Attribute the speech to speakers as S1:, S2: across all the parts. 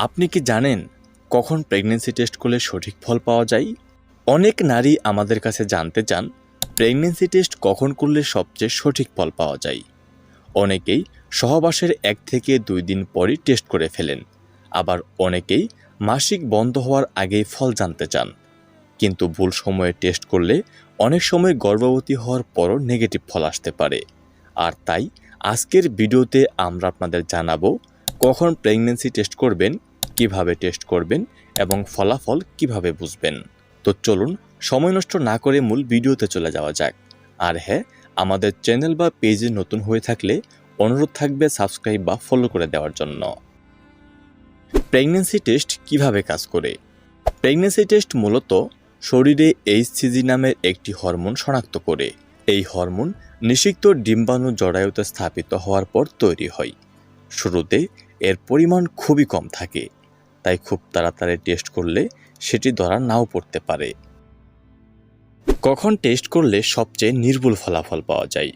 S1: আপনি কি জানেন কখন প্রেগন্যান্সি টেস্ট করলে সঠিক ফল পাওয়া যায়? অনেক নারী আমাদের কাছে জানতে চান প্রেগন্যান্সি টেস্ট কখন করলে সবচেয়ে সঠিক ফল পাওয়া যায়। অনেকেই সহবাসের 1 থেকে 2 দিন পরই টেস্ট করে ফেলেন, আবার অনেকেই মাসিক বন্ধ হওয়ার আগেই ফল জানতে চান। কিন্তু ভুল সময়ে টেস্ট করলে অনেক সময় গর্ভবতী হওয়ার পরও নেগেটিভ ফল আসতে পারে। আর তাই আজকের ভিডিওতে আমরা আপনাদের জানাবো কখন প্রেগন্যান্সি টেস্ট করবেন, কিভাবে টেস্ট করবেন এবং ফলাফল কিভাবে বুঝবেন। তো চলুন সময় নষ্ট না করে মূল ভিডিওতে চলে যাওয়া যাক। আর হ্যাঁ, আমাদের চ্যানেল বা পেজে নতুন হয়ে থাকলে অনুরোধ থাকবে সাবস্ক্রাইব বা ফলো করে দেওয়ার জন্য। প্রেগন্যান্সি টেস্ট কিভাবে কাজ করে? প্রেগন্যান্সি টেস্ট মূলত শরীরে এইচসিজি নামের একটি হরমোন শনাক্ত করে। এই হরমোন নিষিক্ত ডিম্বাণু জরায়ুতে স্থাপিত হওয়ার পর তৈরি হয়। শুরুতে এর পরিমাণ খুবই কম থাকে, তাই খুব তাড়াতাড়ি টেস্ট করলে সেটি ধরা নাও পড়তে পারে। কখন টেস্ট করলে সবচেয়ে নির্ভুল ফলাফল পাওয়া যায়?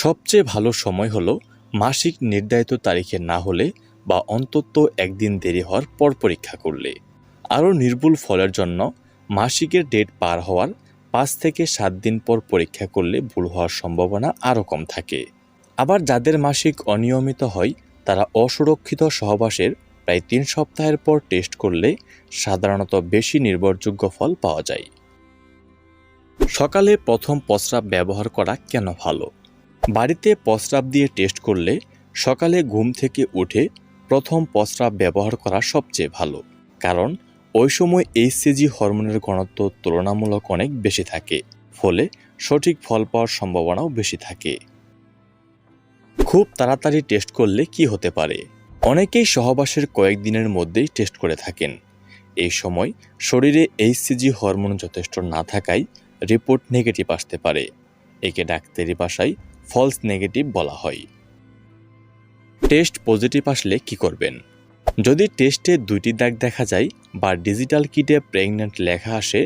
S1: সবচেয়ে ভালো সময় হলো মাসিক নির্ধারিত তারিখে না হলে বা অন্তত 1 দিন দেরি হওয়ার পর পরীক্ষা করলে। আরও নির্ভুল ফলের জন্য মাসিকের ডেট পার হওয়ার 5 থেকে 7 দিন পর পরীক্ষা করলে ভুল হওয়ার সম্ভাবনা আরও কম থাকে। আবার যাদের মাসিক অনিয়মিত হয় তারা অসুরক্ষিত সহবাসের প্রায় 3 সপ্তাহের পর টেস্ট করলে সাধারণত বেশি নির্ভরযোগ্য ফল পাওয়া যায়। সকালে প্রথম প্রস্রাব ব্যবহার করা কেন ভালো? বাড়িতে প্রস্রাব দিয়ে টেস্ট করলে সকালে ঘুম থেকে উঠে প্রথম প্রস্রাব ব্যবহার করা সবচেয়ে ভালো, কারণ ওই সময় এইচসিজি হরমোনের ঘনত্ব তুলনামূলক অনেক বেশি থাকে, ফলে সঠিক ফল পাওয়ার সম্ভাবনাও বেশি থাকে। খুব তাড়াতাড়ি টেস্ট করলে কি হতে পারে? অনেকেই সহবাসের কয়েকদিনের মধ্যেই টেস্ট করে থাকেন। এই সময় শরীরে এইচসিজি হরমোন যথেষ্ট না থাকায় রিপোর্ট নেগেটিভ আসতে পারে। একে ডাক্তারি ভাষায় ফলস নেগেটিভ বলা হয়। টেস্ট পজিটিভ আসলে কি করবেন? যদি টেস্টে 2টি দাগ দেখা যায় বা ডিজিটাল কিটে প্রেগন্যান্ট লেখা আসে,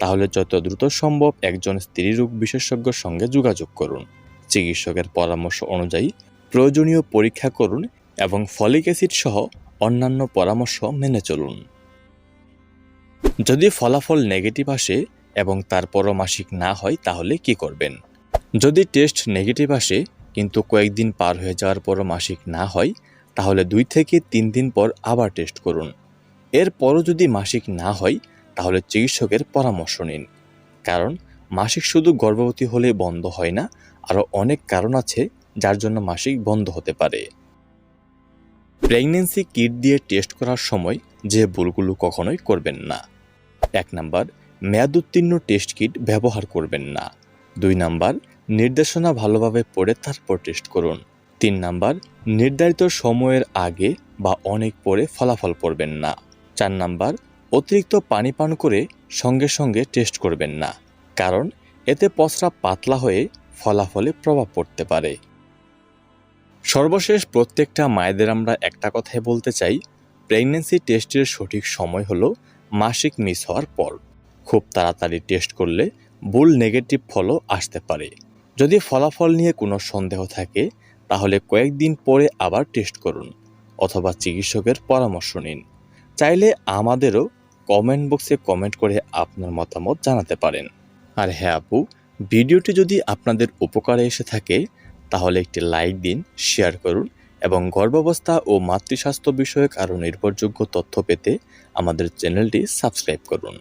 S1: তাহলে যত দ্রুত সম্ভব একজন স্ত্রীরোগ বিশেষজ্ঞের সঙ্গে যোগাযোগ করুন। চিকিৎসকের পরামর্শ অনুযায়ী প্রয়োজনীয় পরীক্ষা করুন এবং ফলিক অ্যাসিড সহ অন্যান্য পরামর্শ মেনে চলুন। যদি ফলাফল নেগেটিভ আসে এবং তারপরও মাসিক না হয় তাহলে কি করবেন? যদি টেস্ট নেগেটিভ আসে কিন্তু কয়েকদিন পার হয়ে যাওয়ার পরও মাসিক না হয়, তাহলে 2 থেকে 3 দিন পর আবার টেস্ট করুন। এরপরও যদি মাসিক না হয় তাহলে চিকিৎসকের পরামর্শ নিন, কারণ মাসিক শুধু গর্ভবতী হলে বন্ধ হয় না, আরও অনেক কারণ আছে যার জন্য মাসিক বন্ধ হতে পারে। প্রেগন্যান্সি কিট দিয়ে টেস্ট করার সময় যে ভুলগুলো কখনোই করবেন না। 1 নাম্বার, মেয়াদোত্তীর্ণ টেস্ট কিট ব্যবহার করবেন না। 2 নাম্বার, নির্দেশনা ভালোভাবে পড়ে তারপর টেস্ট করুন। 3 নাম্বার, নির্ধারিত সময়ের আগে বা অনেক পরে ফলাফল পড়বেন না। 4 নাম্বার, অতিরিক্ত পানি পান করে সঙ্গে সঙ্গে টেস্ট করবেন না, কারণ এতে প্রস্রাব পাতলা হয়ে ফলাফলে প্রভাব পড়তে পারে। সর্বশেষ প্রত্যেকটা মায়েদের আমরা একটা কথাই বলতে চাই, প্রেগন্যান্সি টেস্টের সঠিক সময় হলো মাসিক মিস হওয়ার পর। খুব তাড়াতাড়ি টেস্ট করলে ভুল নেগেটিভ ফলও আসতে পারে। যদি ফলাফল নিয়ে কোনো সন্দেহ থাকে তাহলে কয়েকদিন পরে আবার টেস্ট করুন অথবা চিকিৎসকের পরামর্শ নিন। চাইলে আমাদেরও কমেন্ট বক্সে কমেন্ট করে আপনার মতামত জানাতে পারেন। আর হ্যাঁ আপু, ভিডিওটি যদি আপনাদের উপকারে এসে থাকে তাহলে একটি লাইক দিন, শেয়ার করুন এবং গর্ভাবস্থা ও মাতৃস্বাস্থ্য বিষয়ক আরও নির্ভরযোগ্য তথ্য পেতে আমাদের চ্যানেলটি সাবস্ক্রাইব করুন।